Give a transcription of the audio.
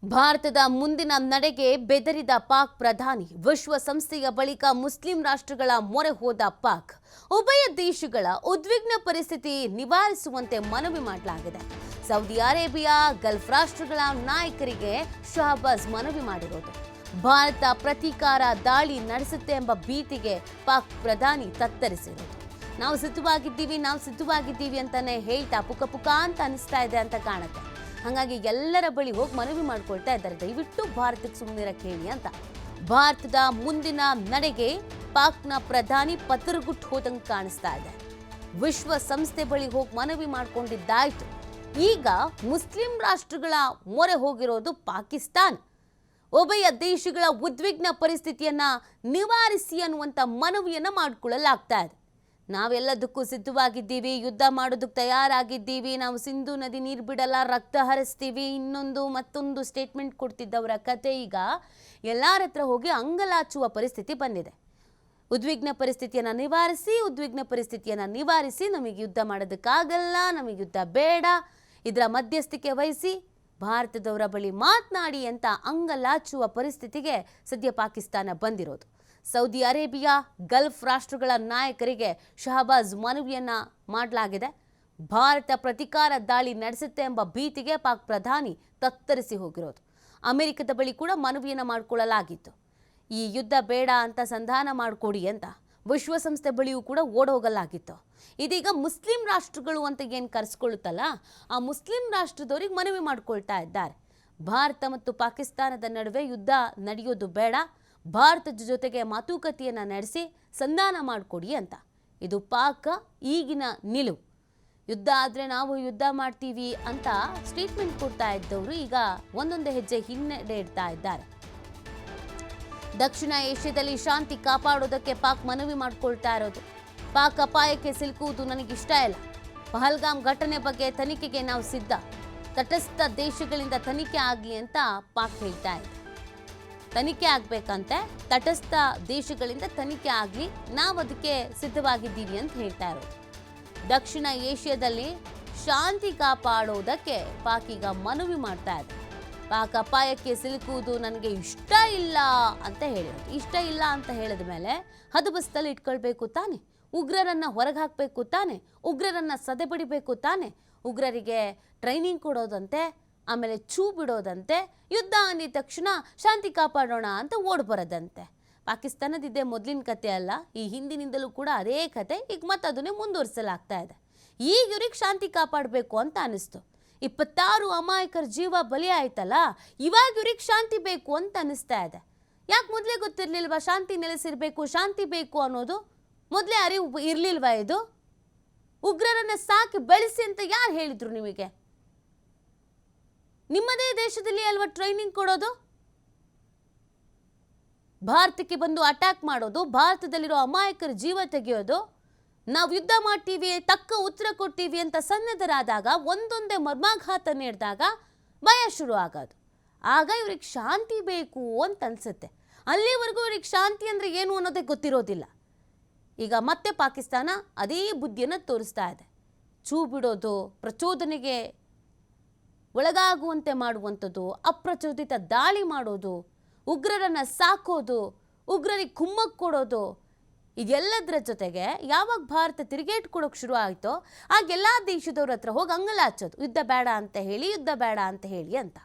ಭಾರತದ ಮುಂದಿನ ನಡೆಗೆ ಬೆದರಿದ ಪಾಕ್ ಪ್ರಧಾನಿ. ವಿಶ್ವಸಂಸ್ಥೆಯ ಬಳಿಕ ಮುಸ್ಲಿಂ ರಾಷ್ಟ್ರಗಳ ಮೊರೆ ಹೋದ ಪಾಕ್. ಉಭಯ ದೇಶಗಳ ಉದ್ವಿಗ್ನ ಪರಿಸ್ಥಿತಿ ನಿವಾರಿಸುವಂತೆ ಮನವಿ ಮಾಡಲಾಗಿದೆ. ಸೌದಿ ಅರೇಬಿಯಾ, ಗಲ್ಫ್ ರಾಷ್ಟ್ರಗಳ ನಾಯಕರಿಗೆ ಶಹಬಾಜ್ ಮನವಿ ಮಾಡಿರೋದು. ಭಾರತ ಪ್ರತೀಕಾರ ದಾಳಿ ನಡೆಸುತ್ತೆ ಎಂಬ ಭೀತಿಗೆ ಪಾಕ್ ಪ್ರಧಾನಿ ತತ್ತರಿಸಿರೋದು. ನಾವು ಸಿದ್ಧವಾಗಿದ್ದೀವಿ ಅಂತಾನೆ ಹೇಳ್ತಾ ಪುಕ ಅಂತ ಅನಿಸ್ತಾ ಇದೆ ಅಂತ ಕಾಣುತ್ತೆ. ಹಾಗಾಗಿ ಎಲ್ಲರ ಬಳಿ ಹೋಗಿ ಮನವಿ ಮಾಡ್ಕೊಳ್ತಾ ಇದ್ದಾರೆ, ದಯವಿಟ್ಟು ಭಾರತಕ್ಕೆ ಸುಮ್ಮನಿರಕ್ಕೆ ಹೇಳಿ ಅಂತ. ಭಾರತದ ಮುಂದಿನ ನಡೆಗೆ ಪಾಕ್ನ ಪ್ರಧಾನಿ ಪತರಗುಟ್ಟು ಹೋದಂಗೆ ಕಾಣಿಸ್ತಾ ಇದೆ. ವಿಶ್ವಸಂಸ್ಥೆ ಬಳಿ ಹೋಗಿ ಮನವಿ ಮಾಡ್ಕೊಂಡಿದ್ದಾಯ್ತು. ಈಗ ಮುಸ್ಲಿಂ ರಾಷ್ಟ್ರಗಳ ಮೊರೆ ಹೋಗಿರೋದು ಪಾಕಿಸ್ತಾನ. ಉಭಯ ದೇಶಗಳ ಉದ್ವಿಗ್ನ ಪರಿಸ್ಥಿತಿಯನ್ನ ನಿವಾರಿಸಿ ಅನ್ನುವಂಥ ಮನವಿಯನ್ನ ಮಾಡಿಕೊಳ್ಳಲಾಗ್ತಾ ಇದೆ. ನಾವೆಲ್ಲದಕ್ಕೂ ಸಿದ್ಧವಾಗಿದ್ದೀವಿ, ಯುದ್ಧ ಮಾಡೋದಕ್ಕೆ ತಯಾರಾಗಿದ್ದೀವಿ, ನಾವು ಸಿಂಧು ನದಿ ನೀರು ಬಿಡಲ್ಲ, ರಕ್ತ ಹರಿಸ್ತೀವಿ, ಮತ್ತೊಂದು ಸ್ಟೇಟ್ಮೆಂಟ್ ಕೊಡ್ತಿದ್ದವರ ಕತೆ ಈಗ ಎಲ್ಲರ ಹತ್ರ ಹೋಗಿ ಅಂಗಲಾಚುವ ಪರಿಸ್ಥಿತಿ ಬಂದಿದೆ. ಉದ್ವಿಗ್ನ ಪರಿಸ್ಥಿತಿಯನ್ನು ನಿವಾರಿಸಿ ನಮಗೆ ಯುದ್ಧ ಮಾಡೋದಕ್ಕಾಗಲ್ಲ, ನಮಗೆ ಯುದ್ಧ ಬೇಡ, ಇದರ ಮಧ್ಯಸ್ಥಿಕೆ ವಹಿಸಿ ಭಾರತದವರ ಬಳಿ ಮಾತನಾಡಿ ಅಂತ ಅಂಗಲಾಚುವ ಪರಿಸ್ಥಿತಿಗೆ ಸದ್ಯ ಪಾಕಿಸ್ತಾನ ಬಂದಿರೋದು. ಸೌದಿ ಅರೇಬಿಯಾ, ಗಲ್ಫ್ ರಾಷ್ಟ್ರಗಳ ನಾಯಕರಿಗೆ ಶಹಬಾಜ್ ಮನವಿಯನ್ನ ಮಾಡಲಾಗಿದೆ. ಭಾರತ ಪ್ರತೀಕಾರ ದಾಳಿ ನಡೆಸುತ್ತೆ ಎಂಬ ಭೀತಿಗೆ ಪಾಕ್ ಪ್ರಧಾನಿ ತತ್ತರಿಸಿ ಹೋಗಿರೋದು. ಅಮೆರಿಕದ ಬಳಿ ಕೂಡ ಮನವಿಯನ್ನ ಮಾಡಿಕೊಳ್ಳಲಾಗಿತ್ತು. ಈ ಯುದ್ಧ ಬೇಡ ಅಂತ ಸಂಧಾನ ಮಾಡಿಕೊಡಿ ಅಂತ ವಿಶ್ವಸಂಸ್ಥೆ ಬಳಿಯೂ ಕೂಡ ಓಡೋಗಲಾಗಿತ್ತು. ಇದೀಗ ಮುಸ್ಲಿಂ ರಾಷ್ಟ್ರಗಳು ಅಂತ ಏನು ಕರೆಸ್ಕೊಳ್ಳುತ್ತಲ್ಲ, ಆ ಮುಸ್ಲಿಂ ರಾಷ್ಟ್ರದವರಿಗೆ ಮನವಿ ಮಾಡಿಕೊಳ್ತಾ ಇದ್ದಾರೆ. ಭಾರತ ಮತ್ತು ಪಾಕಿಸ್ತಾನದ ನಡುವೆ ಯುದ್ಧ ನಡೆಯೋದು ಬೇಡ, ಭಾರತದ ಜೊತೆಗೆ ಮಾತುಕತೆಯನ್ನು ನಡೆಸಿ ಸಂಧಾನ ಮಾಡಿಕೊಡಿ ಅಂತ. ಇದು ಪಾಕ್ ಈಗಿನ ನಿಲುವು. ಯುದ್ಧ ಆದರೆ ನಾವು ಯುದ್ಧ ಮಾಡ್ತೀವಿ ಅಂತ ಸ್ಟೇಟ್ಮೆಂಟ್ ಕೊಡ್ತಾ ಇದ್ದವರು ಈಗ ಒಂದೊಂದೇ ಹೆಜ್ಜೆ ಹಿನ್ನಡೆ ಇಡ್ತಾ ಇದ್ದಾರೆ. ದಕ್ಷಿಣ ಏಷ್ಯಾದಲ್ಲಿ ಶಾಂತಿ ಕಾಪಾಡೋದಕ್ಕೆ ಪಾಕ್ ಮನವಿ ಮಾಡಿಕೊಳ್ತಾ ಇರೋದು. ಪಾಕ್ ಅಪಾಯಕ್ಕೆ ಸಿಲುಕುವುದು ನನಗಿಷ್ಟ ಇಲ್ಲ. ಪಹಲ್ಗಾಮ್ ಘಟನೆ ಬಗ್ಗೆ ತನಿಖೆಗೆ ನಾವು ಸಿದ್ಧ. ತಟಸ್ಥ ದೇಶಗಳಿಂದ ತನಿಖೆ ಆಗಲಿ ಅಂತ ಪಾಕ್ ಹೇಳ್ತಾ ಇದೆ. ತನಿಖೆ ಆಗಬೇಕಂತೆ, ತಟಸ್ಥ ದೇಶಗಳಿಂದ ತನಿಖೆ ಆಗಲಿ, ನಾವು ಅದಕ್ಕೆ ಸಿದ್ಧವಾಗಿದ್ದೀವಿ ಅಂತ ಹೇಳ್ತಾ ಇರೋದು. ದಕ್ಷಿಣ ಏಷ್ಯಾದಲ್ಲಿ ಶಾಂತಿ ಕಾಪಾಡೋದಕ್ಕೆ ಪಾಕ್ ಈಗ ಮನವಿ ಮಾಡ್ತಾ ಇದೆ. ಪಾಕ್ ಅಪಾಯಕ್ಕೆ ಸಿಲುಕುವುದು ನನಗೆ ಇಷ್ಟ ಇಲ್ಲ ಅಂತ ಹೇಳಿರೋದು. ಇಷ್ಟ ಇಲ್ಲ ಅಂತ ಹೇಳಿದ ಮೇಲೆ ಹದಬಸ್ತಲ್ಲಿ ಇಟ್ಕೊಳ್ಬೇಕು ತಾನೆ, ಉಗ್ರರನ್ನ ಹೊರಗೆ ಹಾಕಬೇಕು ತಾನೆ, ಉಗ್ರರನ್ನ ಸದೆಬಡಿಬೇಕು ತಾನೆ, ಉಗ್ರರಿಗೆ ಟ್ರೈನಿಂಗ್ ಕೊಡೋದಂತೆ, ಆಮೇಲೆ ಛೂ ಬಿಡೋದಂತೆ, ಯುದ್ಧ ಅಂದಿದ ತಕ್ಷಣ ಶಾಂತಿ ಕಾಪಾಡೋಣ ಅಂತ ಓಡ್ ಬರೋದಂತೆ. ಪಾಕಿಸ್ತಾನದಿದ್ದೇ ಮೊದಲಿನ ಕತೆ ಅಲ್ಲ, ಈ ಹಿಂದಿನಿಂದಲೂ ಕೂಡ ಅದೇ ಕತೆ. ಈಗ ಮತ್ತೆ ಅದನ್ನೇ ಮುಂದುವರಿಸಲಾಗ್ತಾ ಇದೆ. ಈಗ ಇವ್ರಿಗೆ ಶಾಂತಿ ಕಾಪಾಡಬೇಕು ಅಂತ ಅನಿಸ್ತು. 26 ಅಮಾಯಕರ ಜೀವ ಬಲಿ ಆಯ್ತಲ್ಲ, ಇವಾಗ ಇವ್ರಿಗೆ ಶಾಂತಿ ಬೇಕು ಅಂತ ಅನಿಸ್ತಾ ಇದೆ. ಯಾಕೆ ಮೊದಲೇ ಗೊತ್ತಿರ್ಲಿಲ್ವಾ ಶಾಂತಿ ನೆಲೆಸಿರ್ಬೇಕು, ಶಾಂತಿ ಬೇಕು ಅನ್ನೋದು? ಮೊದಲೇ ಅರಿವು ಇರ್ಲಿಲ್ವಾ? ಇದು ಉಗ್ರರನ್ನ ಸಾಕಿ ಬೆಳೆಸಿ ಅಂತ ಯಾರು ಹೇಳಿದ್ರು ನಿಮಗೆ? ನಿಮ್ಮದೇ ದೇಶದಲ್ಲಿ ಅಲ್ವಾ ಟ್ರೈನಿಂಗ್ ಕೊಡೋದು? ಭಾರತಕ್ಕೆ ಬಂದು ಅಟ್ಯಾಕ್ ಮಾಡೋದು, ಭಾರತದಲ್ಲಿರೋ ಅಮಾಯಕರ ಜೀವ ತೆಗೆಯೋದು, ನಾವು ಯುದ್ಧ ಮಾಡ್ತೀವಿ, ತಕ್ಕ ಉತ್ತರ ಕೊಡ್ತೀವಿ ಅಂತ ಸನ್ನದ್ಧರಾದಾಗ, ಒಂದೊಂದೇ ಮರ್ಮಾಘಾತ ನೀಡಿದಾಗ ಭಯ ಶುರು ಆಗೋದು. ಆಗ ಇವ್ರಿಗೆ ಶಾಂತಿ ಬೇಕು ಅಂತ ಅನ್ಸುತ್ತೆ. ಅಲ್ಲಿವರೆಗೂ ಇವ್ರಿಗೆ ಶಾಂತಿ ಅಂದರೆ ಏನು ಅನ್ನೋದೇ ಗೊತ್ತಿರೋದಿಲ್ಲ. ಈಗ ಮತ್ತೆ ಪಾಕಿಸ್ತಾನ ಅದೇ ಬುದ್ಧಿಯನ್ನು ತೋರಿಸ್ತಾ ಇದೆ. ಛೂ ಬಿಡೋದು, ಪ್ರಚೋದನೆಗೆ ಒಳಗಾಗುವಂತೆ ಮಾಡುವಂಥದ್ದು, ಅಪ್ರಚೋದಿತ ದಾಳಿ ಮಾಡೋದು, ಉಗ್ರರನ್ನು ಸಾಕೋದು, ಉಗ್ರರಿಗೆ ಕುಮ್ಮಕ್ಕು ಕೊಡೋದು, ಇದೆಲ್ಲದರ ಜೊತೆಗೆ ಯಾವಾಗ ಭಾರತ ತಿರುಗೇಟು ಕೊಡೋಕೆ ಶುರು ಆಯಿತೋ ಆಗೆಲ್ಲ ದೇಶದವ್ರ ಹತ್ರ ಹೋಗಿ ಅಂಗಲಾಚೋದು, ಯುದ್ಧ ಬೇಡ ಅಂತ ಹೇಳಿ ಅಂತ.